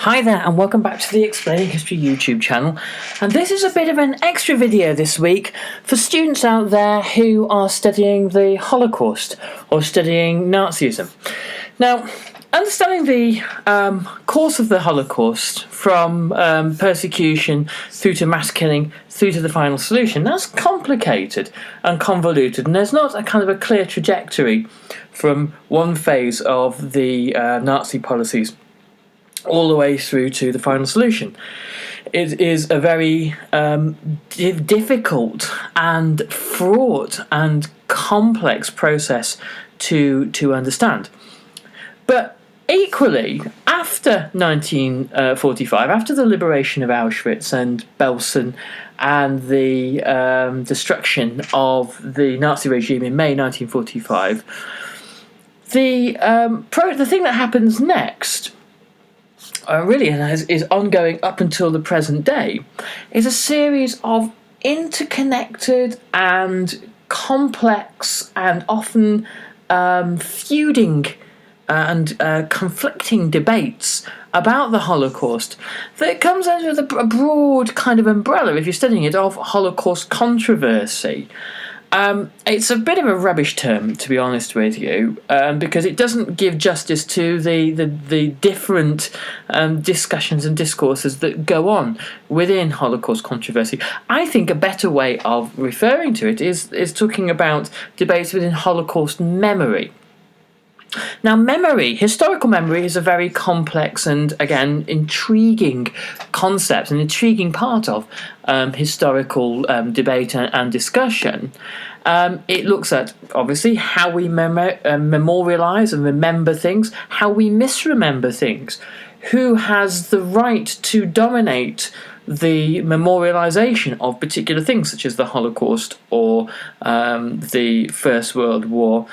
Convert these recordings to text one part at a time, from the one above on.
Hi there and welcome back to the Explaining History YouTube channel, and this is a bit of an extra video this week for students out there who are studying the Holocaust or studying Nazism. Now, understanding the course of the Holocaust from persecution through to mass killing through to the final solution, that's complicated and convoluted, and there's not a kind of a clear trajectory from one phase of the Nazi policies all the way through to the final solution. It is a very difficult and fraught and complex process to understand. But equally, after 1945, after the liberation of Auschwitz and Belsen and the destruction of the Nazi regime in May 1945, the thing that happens next really is ongoing up until the present day, is a series of interconnected and complex and often feuding and conflicting debates about the Holocaust that comes under a broad kind of umbrella, if you're studying it, of Holocaust controversy. It's a bit of a rubbish term, to be honest with you, because it doesn't give justice to the different discussions and discourses that go on within Holocaust controversy. I think a better way of referring to it is talking about debates within Holocaust memory. Now, historical memory, is a very complex and, again, intriguing concept, an intriguing part of historical debate and discussion. It looks at, obviously, how we memorialise and remember things, how we misremember things, who has the right to dominate the memorialisation of particular things, such as the Holocaust or the First World War.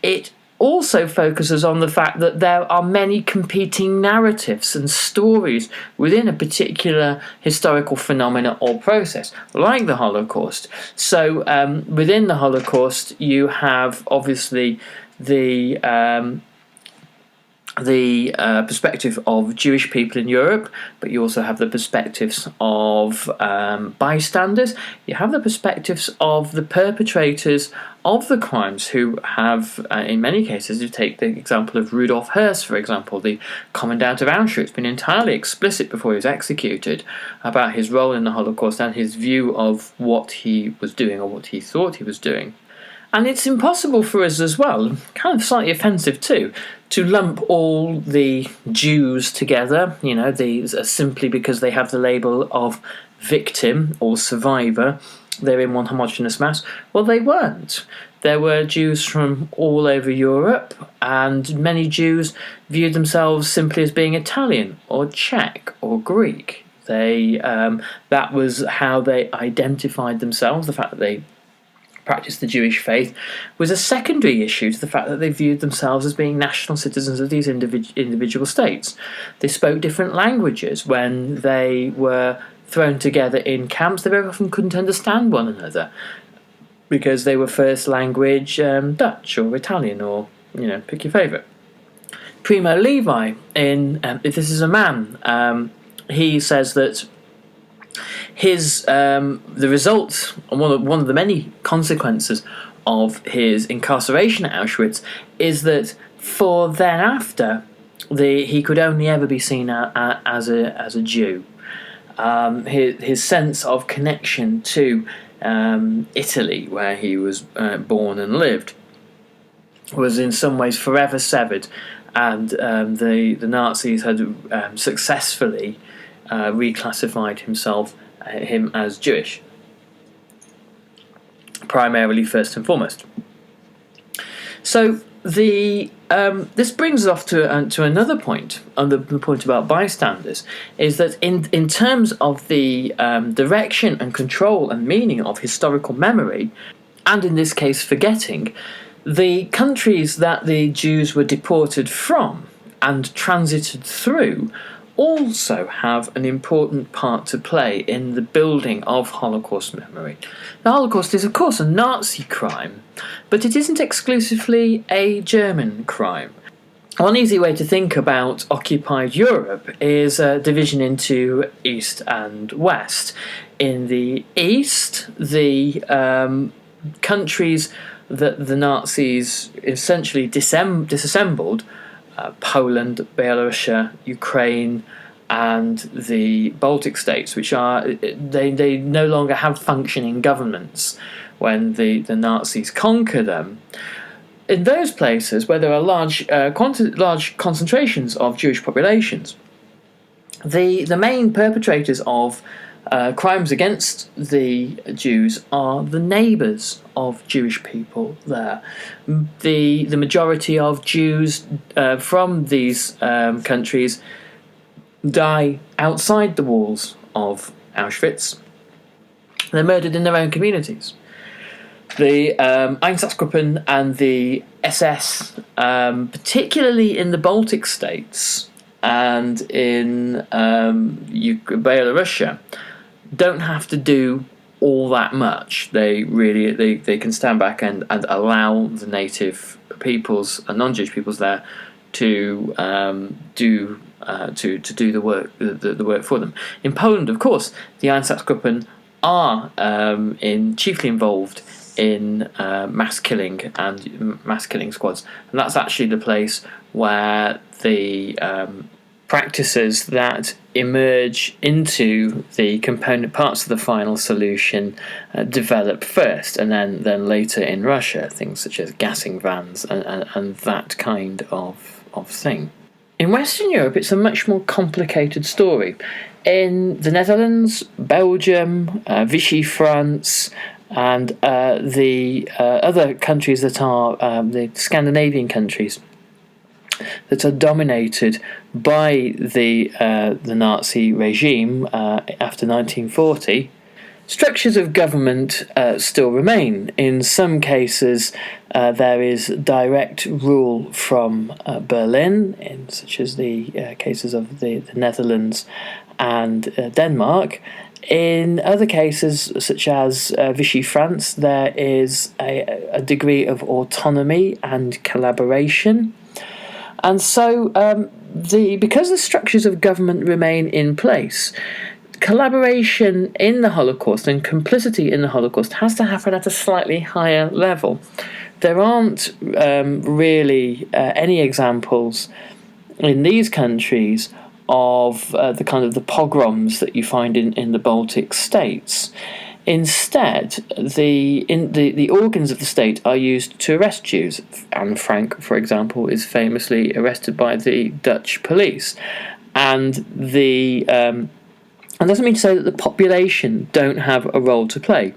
It also focuses on the fact that there are many competing narratives and stories within a particular historical phenomena or process, like the Holocaust. So within the Holocaust, you have obviously the perspective of Jewish people in Europe, but you also have the perspectives of bystanders. You have the perspectives of the perpetrators of the crimes, who have, in many cases, you take the example of Rudolf Höss, for example, the commandant of Auschwitz, been entirely explicit before he was executed about his role in the Holocaust and his view of what he was doing or what he thought he was doing. And it's impossible for us as well, kind of slightly offensive too, to lump all the Jews together, simply because they have the label of victim or survivor. They're in one homogeneous mass. Well, they weren't. There were Jews from all over Europe, and many Jews viewed themselves simply as being Italian or Czech or Greek. That was how they identified themselves. The fact that they practiced the Jewish faith was a secondary issue to the fact that they viewed themselves as being national citizens of these individual states. They spoke different languages. When they were thrown together in camps, they very often couldn't understand one another because they were first language Dutch or Italian, or pick your favourite. Primo Levi in If This Is a Man, he says that the result, one of the many consequences of his incarceration at Auschwitz, is that for thereafter he could only ever be seen as a Jew. His sense of connection to Italy, where he was born and lived, was in some ways forever severed, and the Nazis had successfully reclassified him as Jewish, primarily, first and foremost. So this brings us off to another point, on the point about bystanders, is that in terms of the direction and control and meaning of historical memory, and in this case forgetting, the countries that the Jews were deported from and transited through also have an important part to play in the building of Holocaust memory. The Holocaust is, of course, a Nazi crime, but it isn't exclusively a German crime. one easy way to think about occupied Europe is a division into East and West. In the East, the countries that the Nazis essentially disassembled, Poland, Belarus, Ukraine, and the Baltic states, which they no longer have functioning governments when the Nazis conquer them. In those places where there are large concentrations of Jewish populations, the main perpetrators of crimes against the Jews are the neighbours of Jewish people there. The majority of Jews from these countries die outside the walls of Auschwitz. They're murdered in their own communities. The Einsatzgruppen and the SS, particularly in the Baltic states and in Belarus, don't have to do all that much. They can stand back and allow the native peoples and non-Jewish peoples there to do the work for them. In Poland, of course, the Einsatzgruppen are chiefly involved in mass killing squads, and that's actually the place where the practices that emerge into the component parts of the final solution develop first, and then later in Russia, things such as gassing vans and that kind of thing. In Western Europe, it's a much more complicated story. In the Netherlands, Belgium, Vichy France, and the other countries that are the Scandinavian countries that are dominated by the Nazi regime after 1940, structures of government still remain. In some cases, there is direct rule from Berlin, such as the cases of the Netherlands and Denmark. In other cases, such as Vichy France, there is a degree of autonomy and collaboration. And so, because the structures of government remain in place, collaboration in the Holocaust and complicity in the Holocaust has to happen at a slightly higher level. There aren't really any examples in these countries of the kind of the pogroms that you find in the Baltic states. Instead, the organs of the state are used to arrest Jews. Anne Frank, for example, is famously arrested by the Dutch police, and that doesn't mean to say that the population don't have a role to play.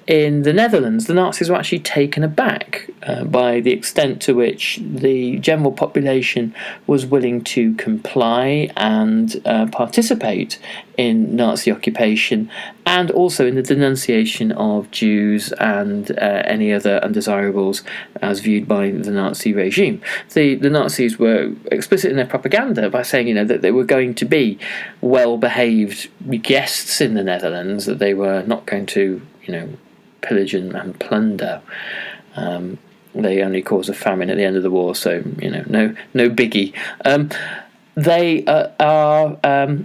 In the Netherlands, the Nazis were actually taken aback by the extent to which the general population was willing to comply and participate in Nazi occupation, and also in the denunciation of Jews and any other undesirables as viewed by the Nazi regime. The Nazis were explicit in their propaganda by saying, that they were going to be well-behaved guests in the Netherlands, that they were not going to, pillage and plunder. They only caused a famine at the end of the war, so no biggie.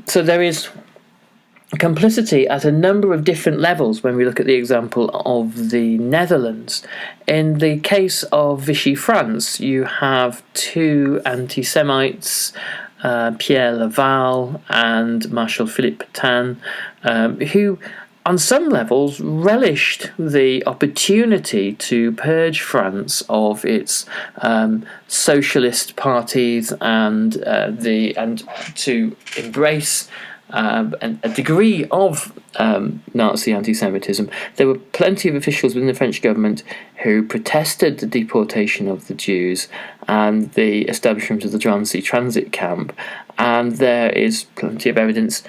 So there is complicity at a number of different levels when we look at the example of the Netherlands. In the case of Vichy France, you have two anti-Semites, Pierre Laval and Marshal Philippe Pétain, who on some levels relished the opportunity to purge France of its socialist parties and to embrace a degree of Nazi anti-Semitism. There were plenty of officials within the French government who protested the deportation of the Jews and the establishment of the Drancy transit camp, and there is plenty of evidence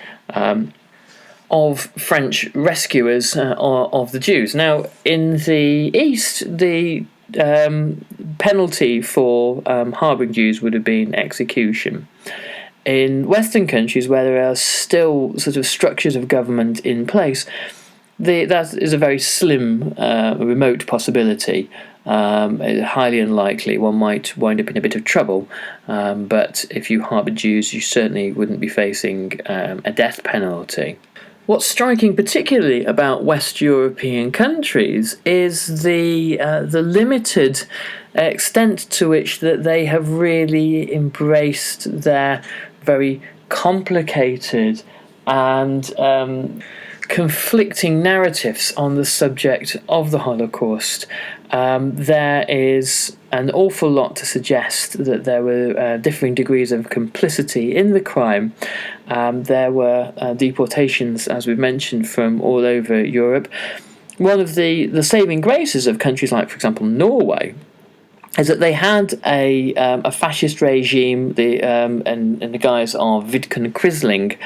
of French rescuers of the Jews. Now, in the East, the penalty for harbouring Jews would have been execution. In Western countries, where there are still sort of structures of government in place, that is a very slim, remote possibility Highly unlikely. One might wind up in a bit of trouble, but if you harbour Jews, you certainly wouldn't be facing a death penalty. What's striking particularly about West European countries is the limited extent to which that they have really embraced their very complicated and conflicting narratives on the subject of the Holocaust. There is an awful lot to suggest that there were differing degrees of complicity in the crime. There were deportations, as we've mentioned, from all over Europe. One of the saving graces of countries like, for example, Norway, is that they had a fascist regime, in the guise of Vidkun Quisling,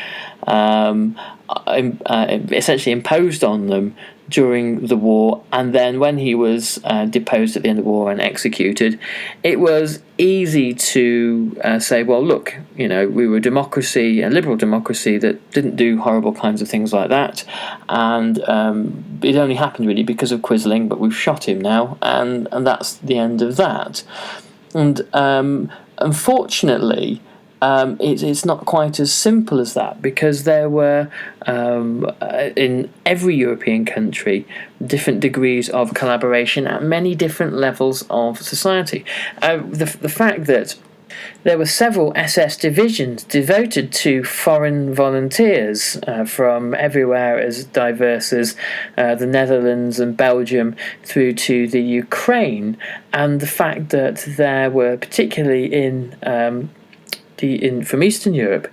essentially imposed on them during the war, and then when he was deposed at the end of the war and executed, it was easy to say, well, look, we were a democracy, a liberal democracy that didn't do horrible kinds of things like that, and it only happened really because of Quisling, but we've shot him now, and that's the end of that. And unfortunately, it's not quite as simple as that, because there were, in every European country, different degrees of collaboration at many different levels of society. The fact that there were several SS divisions devoted to foreign volunteers from everywhere as diverse as the Netherlands and Belgium through to the Ukraine, and the fact that there were, particularly from Eastern Europe,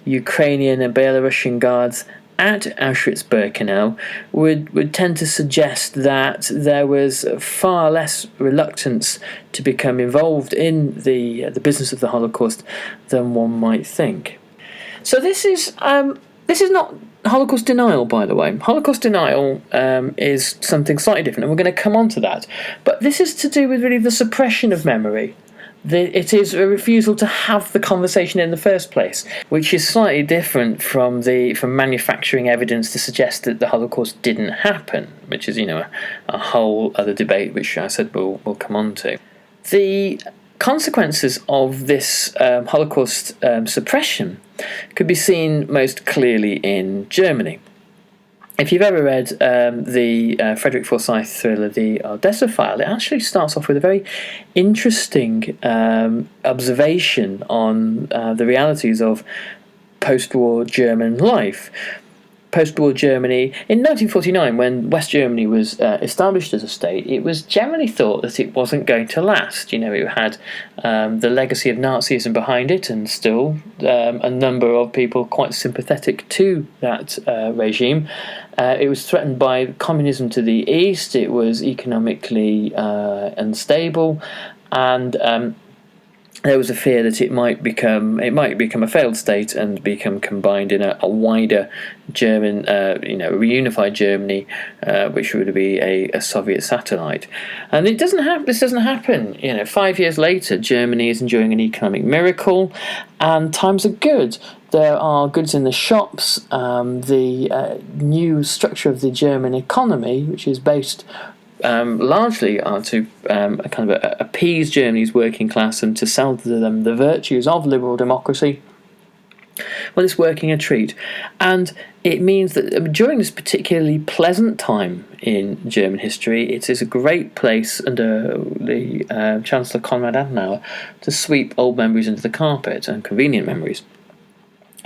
Ukrainian and Belarusian guards at Auschwitz-Birkenau would tend to suggest that there was far less reluctance to become involved in the business of the Holocaust than one might think. So this is not Holocaust denial, by the way. Holocaust denial is something slightly different, and we're going to come on to that. But this is to do with really the suppression of memory. It is a refusal to have the conversation in the first place, which is slightly different from manufacturing evidence to suggest that the Holocaust didn't happen, which is a whole other debate, which I said we'll come on to. The consequences of this Holocaust suppression could be seen most clearly in Germany. If you've ever read the Frederick Forsyth thriller, The Odessa File, it actually starts off with a very interesting observation on the realities of post-war German life. Post-war Germany, in 1949, when West Germany was established as a state, it was generally thought that it wasn't going to last. It had the legacy of Nazism behind it, and still a number of people quite sympathetic to that regime. It was threatened by communism to the east. It was economically unstable, and there was a fear that it might become a failed state and become combined in a wider German, reunified Germany, which would be a Soviet satellite. And this doesn't happen. 5 years later, Germany is enjoying an economic miracle, and times are good. There are goods in the shops. The new structure of the German economy, which is based largely to kind of appease Germany's working class and to sell to them the virtues of liberal democracy, well, it's working a treat. And it means that during this particularly pleasant time in German history, it is a great place under the Chancellor Konrad Adenauer to sweep old memories into the carpet, and convenient memories.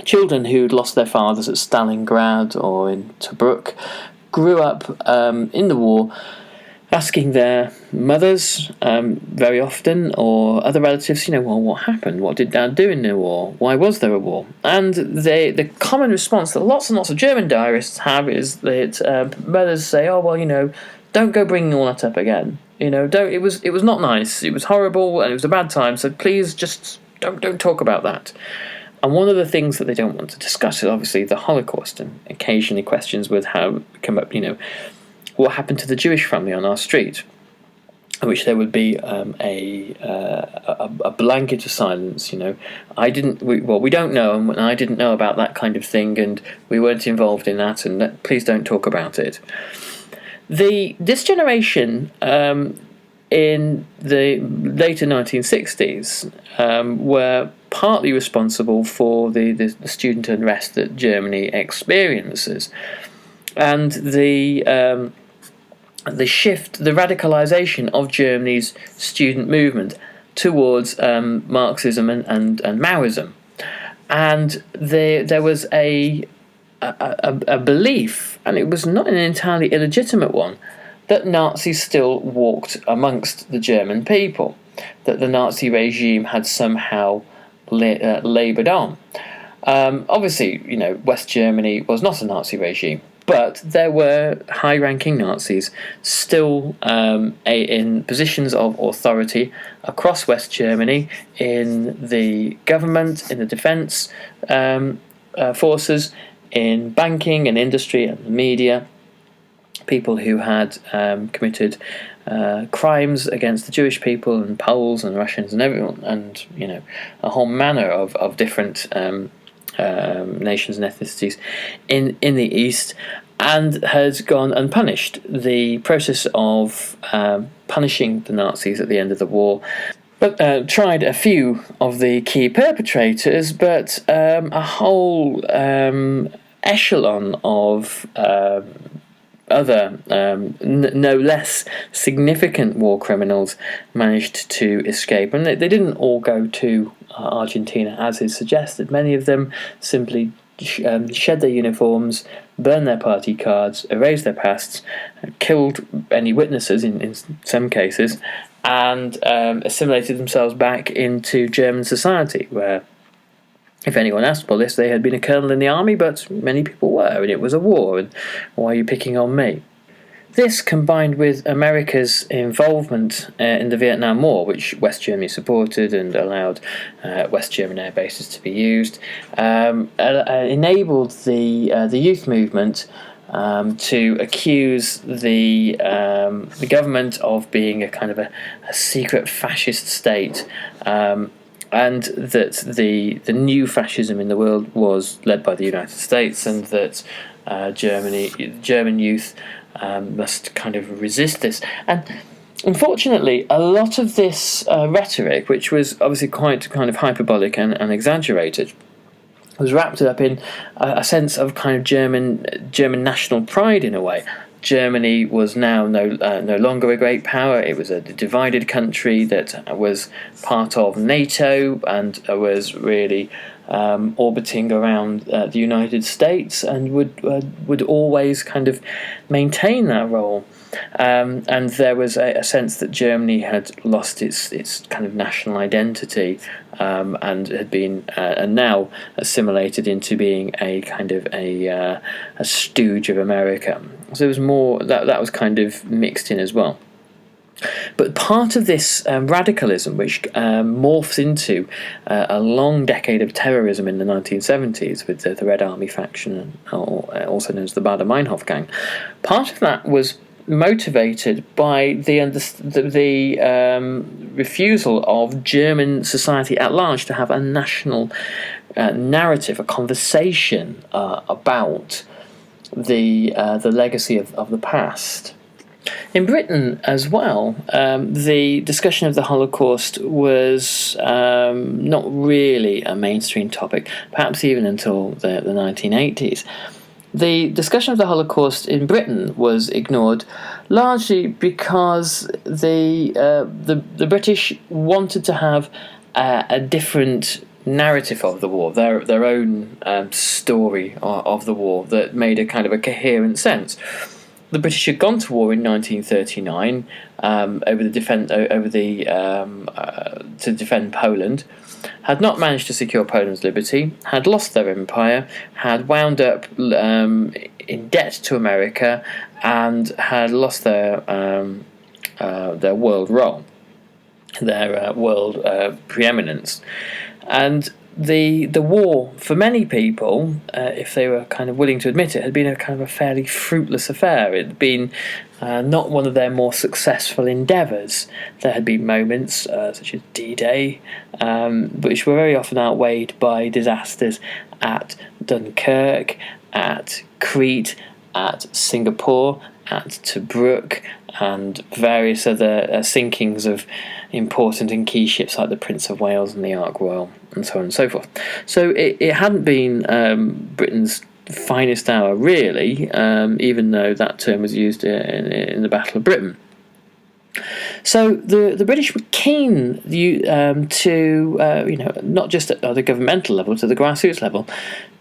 Children who'd lost their fathers at Stalingrad or in Tobruk grew up in the war, asking their mothers very often, or other relatives, well, what happened? What did Dad do in the war? Why was there a war? And the common response that lots and lots of German diarists have is that mothers say, oh, well, don't go bringing all that up again. It was not nice. It was horrible, and it was a bad time. So please just don't talk about that. And one of the things that they don't want to discuss is obviously the Holocaust, and occasionally questions would come up, what happened to the Jewish family on our street, in which there would be a blanket of silence. We don't know, and I didn't know about that kind of thing, and we weren't involved in that, and please don't talk about it. This generation in the later 1960s were partly responsible for the student unrest that Germany experiences, and the shift, the radicalisation of Germany's student movement towards Marxism and Maoism. And there was a belief, and it was not an entirely illegitimate one, that Nazis still walked amongst the German people, that the Nazi regime had somehow laboured on. Obviously, West Germany was not a Nazi regime, but there were high-ranking Nazis still in positions of authority across West Germany, in the government, in the defence forces, in banking and industry and the media. People who had committed crimes against the Jewish people and Poles and Russians and everyone, and a whole manner of different nations and ethnicities in the East, and has gone unpunished. The process of punishing the Nazis at the end of the war, but tried a few of the key perpetrators, but a whole echelon of other no less significant war criminals managed to escape, and they didn't all go to Argentina as is suggested. Many of them simply shed their uniforms, burned their party cards, erased their pasts, killed any witnesses in some cases, and assimilated themselves back into German society, where, if anyone asked Bullis, they had been a colonel in the army, but many people were, and it was a war, and why are you picking on me? This, combined with America's involvement in the Vietnam War, which West Germany supported and allowed West German air bases to be used, enabled the youth movement to accuse the government of being a kind of a secret fascist state, and that the new fascism in the world was led by the United States, and that German youth must kind of resist this. And unfortunately, a lot of this rhetoric, which was obviously quite kind of hyperbolic and exaggerated, was wrapped up in a sense of kind of German national pride in a way. Germany was now no longer a great power. It was a divided country that was part of NATO and was really orbiting around the United States, and would always kind of maintain that role. And there was a sense that Germany had lost its kind of national identity, and had been and now assimilated into being a kind of a stooge of America. So it was more that was kind of mixed in as well. But part of this radicalism, which morphs into a long decade of terrorism in the 1970s with the Red Army faction, also known as the Baader-Meinhof gang, part of that was motivated by the refusal of German society at large to have a national narrative, a conversation about the legacy of the past. In Britain as well, the discussion of the Holocaust was not really a mainstream topic, perhaps even until the 1980s. The discussion of the Holocaust in Britain was ignored largely because the British wanted to have a different narrative of the war, their own story of the war that made a kind of a coherent sense. The British had gone to war in 1939 to defend Poland, had not managed to secure Poland's liberty, had lost their empire, had wound up in debt to America, and had lost their world role, their world preeminence. And the war, for many people, if they were kind of willing to admit it, had been a kind of a fairly fruitless affair. It had been not one of their more successful endeavours. There had been moments, such as D-Day, which were very often outweighed by disasters at Dunkirk, at Crete, at Singapore, at Tobruk and various other sinkings of important and key ships like the Prince of Wales and the Ark Royal, and so on and so forth. So it hadn't been Britain's finest hour, really, even though that term was used in the Battle of Britain. So the British were keen to, not just at the governmental level, to the grassroots level,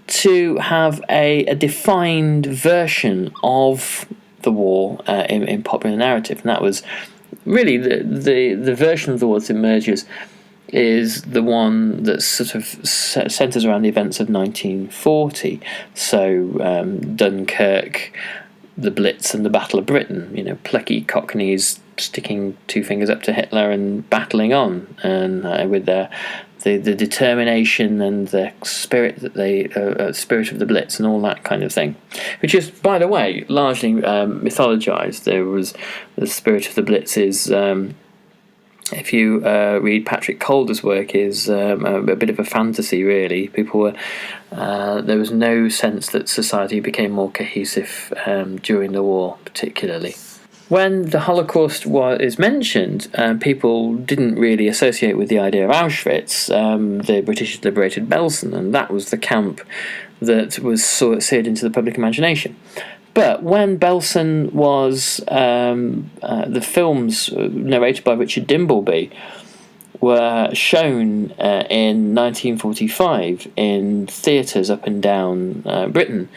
to have a defined version of the war in popular narrative, and that was really the version of the war that emerges is the one that sort of centres around the events of 1940. So Dunkirk, the Blitz, and the Battle of Britain. Plucky Cockneys sticking two fingers up to Hitler and battling on, and with the determination and the spirit that spirit of the Blitz and all that kind of thing, which is, by the way, largely mythologized. There was the spirit of the Blitz is. If you read Patrick Calder's work, is a bit of a fantasy, really. People were there was no sense that society became more cohesive during the war, particularly. When the Holocaust is mentioned, people didn't really associate with the idea of Auschwitz. The British liberated Belsen, and that was the camp that was seared into the public imagination. But when Belsen was, the films narrated by Richard Dimbleby were shown in 1945 in theatres up and down Britain,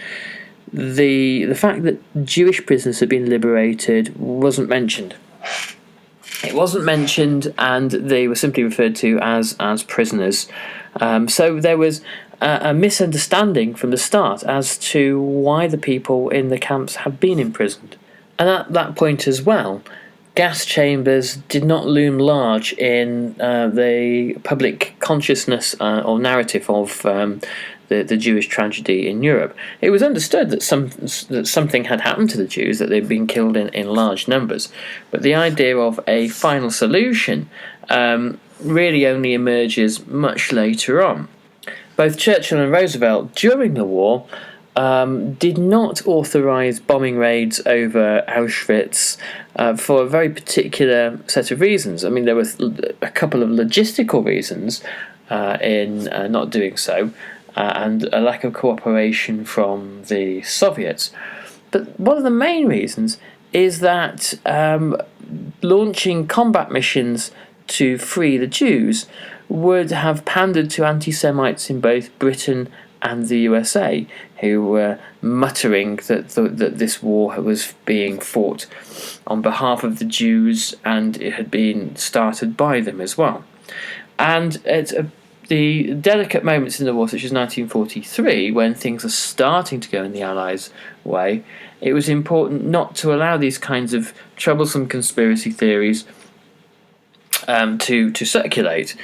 the fact that Jewish prisoners had been liberated wasn't mentioned. It wasn't mentioned, and they were simply referred to as prisoners. So there was a misunderstanding from the start as to why the people in the camps had been imprisoned. And at that point as well, gas chambers did not loom large in the public consciousness or narrative of the Jewish tragedy in Europe. It was understood that something had happened to the Jews, that they'd been killed in large numbers. But the idea of a final solution really only emerges much later on. Both Churchill and Roosevelt, during the war, did not authorise bombing raids over Auschwitz for a very particular set of reasons. I mean, there were a couple of logistical reasons in not doing so, and a lack of cooperation from the Soviets. But one of the main reasons is that launching combat missions to free the Jews would have pandered to anti-Semites in both Britain and the USA, who were muttering that this war was being fought on behalf of the Jews and it had been started by them as well. And at the delicate moments in the war, such as 1943, when things are starting to go in the Allies' way, it was important not to allow these kinds of troublesome conspiracy theories to circulate.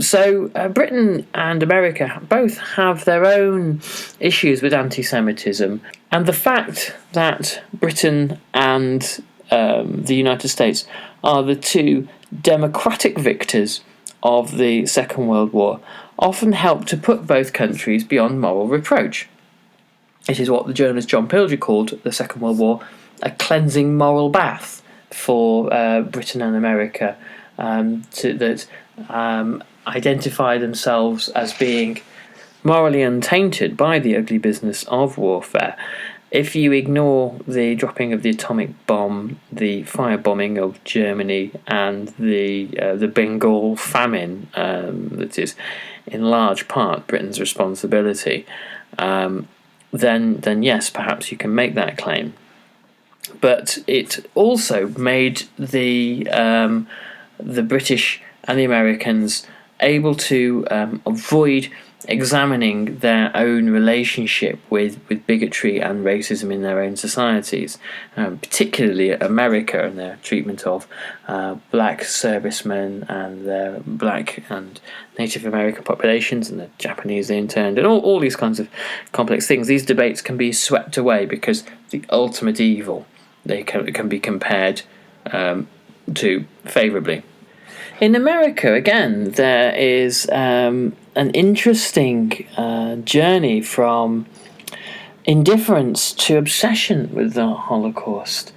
So Britain and America both have their own issues with anti-Semitism, and the fact that Britain and the United States are the two democratic victors of the Second World War often helped to put both countries beyond moral reproach. It is what the journalist John Pilger called the Second World War a cleansing moral bath for Britain and America, that identify themselves as being morally untainted by the ugly business of warfare. If you ignore the dropping of the atomic bomb, the firebombing of Germany, and the Bengal famine, that is in large part Britain's responsibility, then yes, perhaps you can make that claim. But it also made the British and the Americans able to avoid examining their own relationship with bigotry and racism in their own societies, particularly America and their treatment of black servicemen and their black and Native American populations and the Japanese they interned, and all these kinds of complex things. These debates can be swept away because the ultimate evil they can be compared to favourably. In America, again, there is an interesting journey from indifference to obsession with the Holocaust.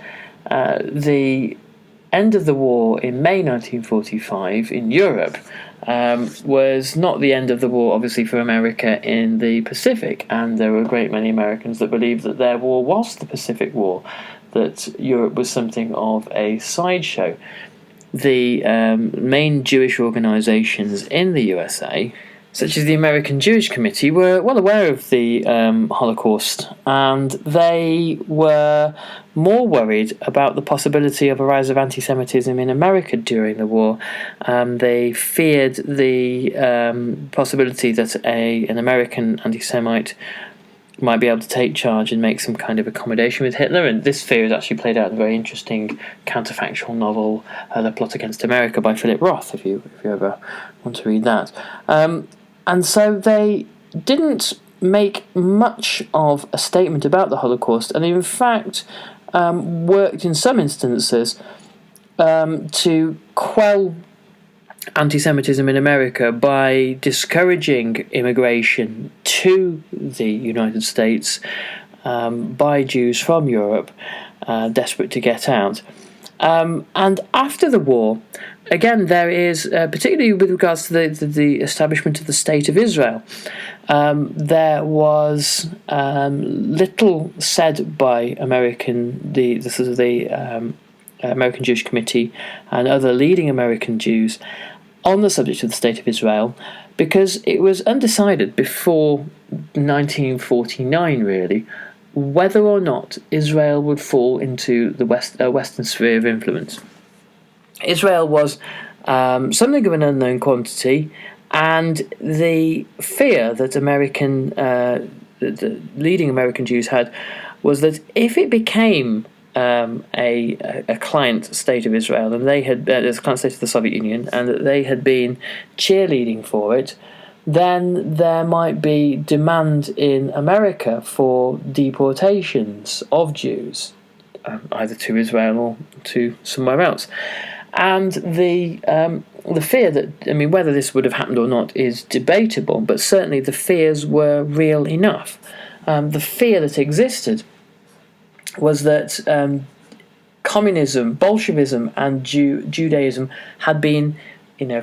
The end of the war in May 1945 in Europe was not the end of the war, obviously, for America in the Pacific, and there were a great many Americans that believed that their war was the Pacific War, that Europe was something of a sideshow. The main Jewish organisations in the USA, such as the American Jewish Committee, were well aware of the Holocaust, and they were more worried about the possibility of a rise of anti-Semitism in America during the war. They feared the possibility that an American anti-Semite might be able to take charge and make some kind of accommodation with Hitler, and this fear is actually played out in a very interesting counterfactual novel, The Plot Against America by Philip Roth, if you ever want to read that. And so they didn't make much of a statement about the Holocaust, and in fact worked in some instances to quell anti-Semitism in America by discouraging immigration to the United States by Jews from Europe desperate to get out. And after the war, again, there is, particularly with regards to the establishment of the State of Israel, there was little said by the American Jewish Committee and other leading American Jews on the subject of the State of Israel, because it was undecided before 1949, really, whether or not Israel would fall into the Western sphere of influence. Israel was something of an unknown quantity, and the fear that the leading American Jews had was that if it became a client state of Israel, and they had as a client state of the Soviet Union, and that they had been cheerleading for it, then there might be demand in America for deportations of Jews, either to Israel or to somewhere else. And the fear that, whether this would have happened or not is debatable, but certainly the fears were real enough. The fear that existed was that communism, Bolshevism, and Judaism had been,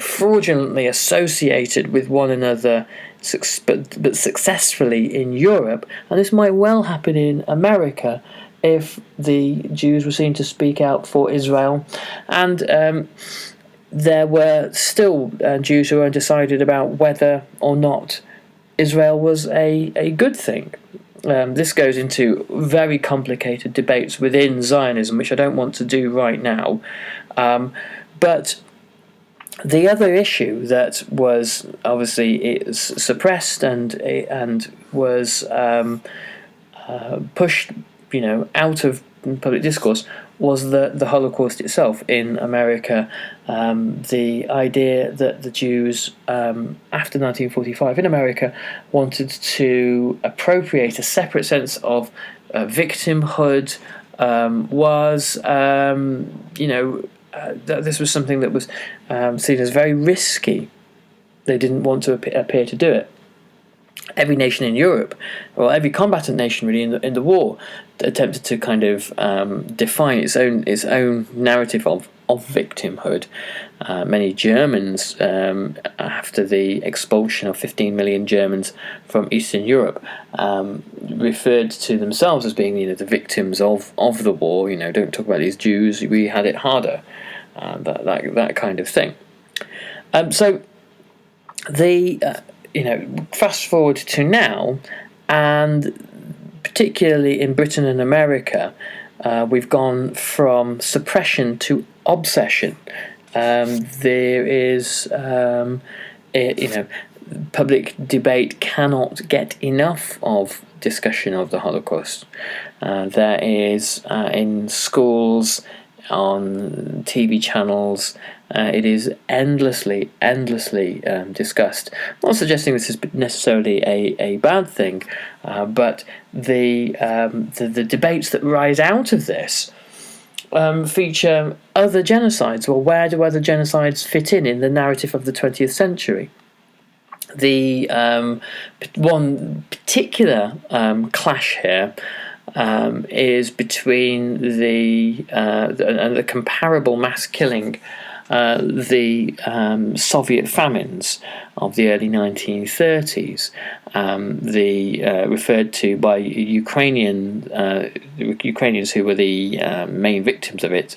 fraudulently associated with one another, but successfully in Europe, and this might well happen in America if the Jews were seen to speak out for Israel. And there were still Jews who were undecided about whether or not Israel was a good thing. This goes into very complicated debates within Zionism, which I don't want to do right now. But the other issue that was obviously suppressed and was pushed, out of public discourse was the Holocaust itself in America. The idea that the Jews, after 1945 in America, wanted to appropriate a separate sense of victimhood was, that this was something that was seen as very risky. They didn't want to appear to do it. Every nation in Europe, or every combatant nation really in the war, attempted to kind of define its own narrative of victimhood. Many Germans, after the expulsion of 15 million Germans from Eastern Europe, referred to themselves as being, the victims of the war. Don't talk about these Jews. We had it harder. That kind of thing. So the fast forward to now, and particularly in Britain and America, we've gone from suppression to obsession. There is, public debate cannot get enough of discussion of the Holocaust. There is in schools, on TV channels, it is endlessly discussed. I'm not suggesting this is necessarily a bad thing, but the debates that rise out of this feature other genocides. Well, where do other genocides fit in the narrative of the 20th century? The one particular clash here is between the comparable mass killing, the Soviet famines of the early 1930s, referred to by Ukrainians who were the main victims of it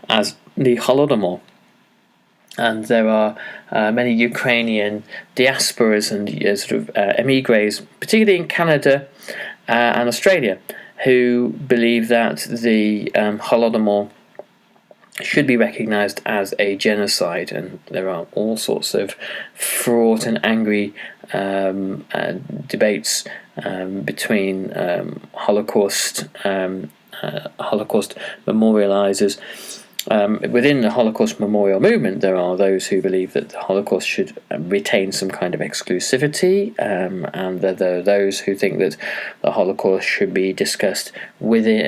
as the Holodomor. And there are many Ukrainian diasporas and emigres, particularly in Canada and Australia, who believe that the Holodomor should be recognised as a genocide, and there are all sorts of fraught and angry debates between Holocaust memorialisers. Within the Holocaust memorial movement, there are those who believe that the Holocaust should retain some kind of exclusivity, and there are those who think that the Holocaust should be discussed within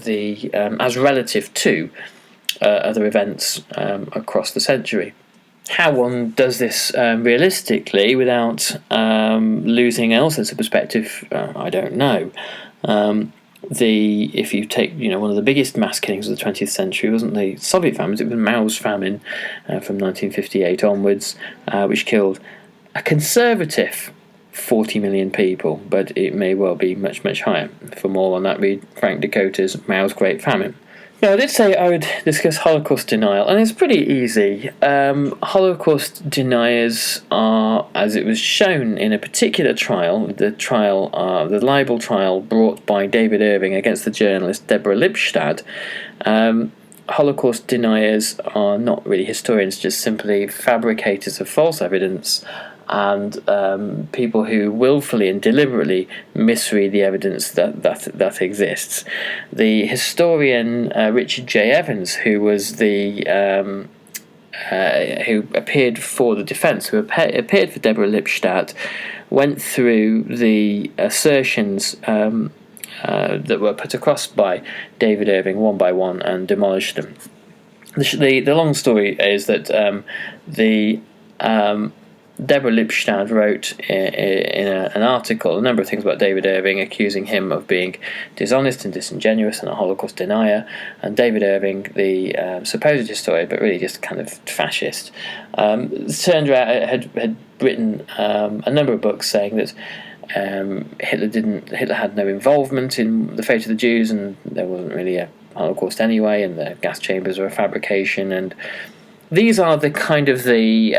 the as relative to other events across the century. How one does this realistically without losing all sense of perspective, I don't know. If you take one of the biggest mass killings of the 20th century wasn't the Soviet famines, it was Mao's famine from 1958 onwards, which killed a conservative 40 million people, but it may well be much, much higher. For more on that, read Frank Dakota's Mao's Great Famine. Now, I did say I would discuss Holocaust denial, and it's pretty easy. Holocaust deniers are, as it was shown in a particular trial, the libel trial brought by David Irving against the journalist Deborah Lipstadt. Holocaust deniers are not really historians, just simply fabricators of false evidence, and people who willfully and deliberately misread the evidence that exists. The historian Richard J. Evans, who was who appeared for the defence, who appeared for Deborah Lipstadt, went through the assertions that were put across by David Irving one by one and demolished them. The long story is that Deborah Lipstadt wrote in an article a number of things about David Irving, accusing him of being dishonest and disingenuous and a Holocaust denier. And David Irving, the supposed historian, but really just kind of fascist, turned around, had written a number of books saying that Hitler had no involvement in the fate of the Jews, and there wasn't really a Holocaust anyway, and the gas chambers were a fabrication. And these are the kind of the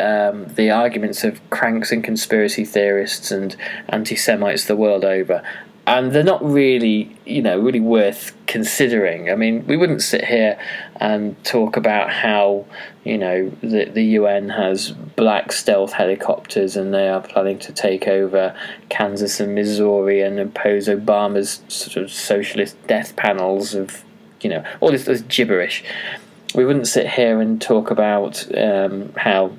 arguments of cranks and conspiracy theorists and anti-Semites the world over, and they're not really really worth considering. I mean, we wouldn't sit here and talk about how the UN has black stealth helicopters and they are planning to take over Kansas and Missouri and impose Obama's sort of socialist death panels of all this gibberish. We wouldn't sit here and talk about how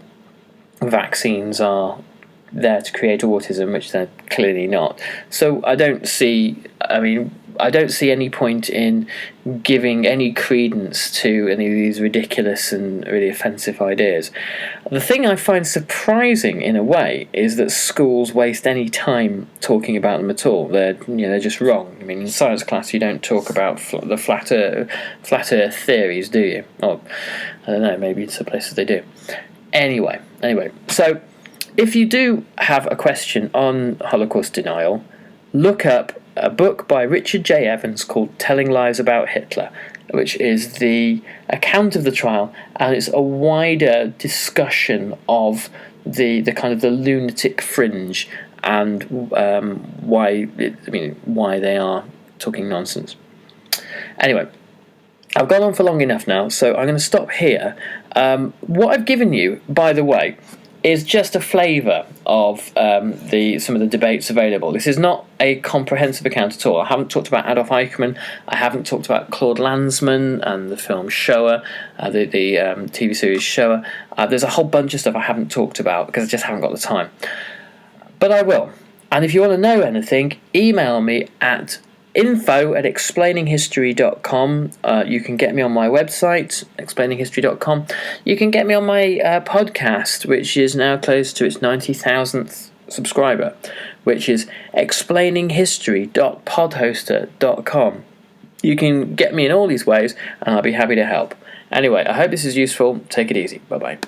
vaccines are there to create autism, which they're clearly not. So I don't see any point in giving any credence to any of these ridiculous and really offensive ideas. The thing I find surprising in a way is that schools waste any time talking about them at all. They're just wrong. I mean, in science class you don't talk about the flat Earth theories, do you? Oh, I don't know. Maybe in some places they do. Anyway. So if you do have a question on Holocaust denial, look up a book by Richard J. Evans called Telling Lies About Hitler, which is the account of the trial, and it's a wider discussion of the kind of the lunatic fringe and why they are talking nonsense. Anyway, I've gone on for long enough now, so I'm going to stop here. What I've given you, by the way, is just a flavour of some of the debates available. This is not a comprehensive account at all. I haven't talked about Adolf Eichmann. I haven't talked about Claude Lanzmann and the film Shoah, the TV series Shoah. There's a whole bunch of stuff I haven't talked about because I just haven't got the time. But I will. And if you want to know anything, email me at info@explaininghistory.com. You can get me on my website, explaininghistory.com. You can get me on my podcast, which is now close to its 90,000th subscriber, which is explaininghistory.podhoster.com. You can get me in all these ways, and I'll be happy to help. Anyway, I hope this is useful. Take it easy. Bye-bye.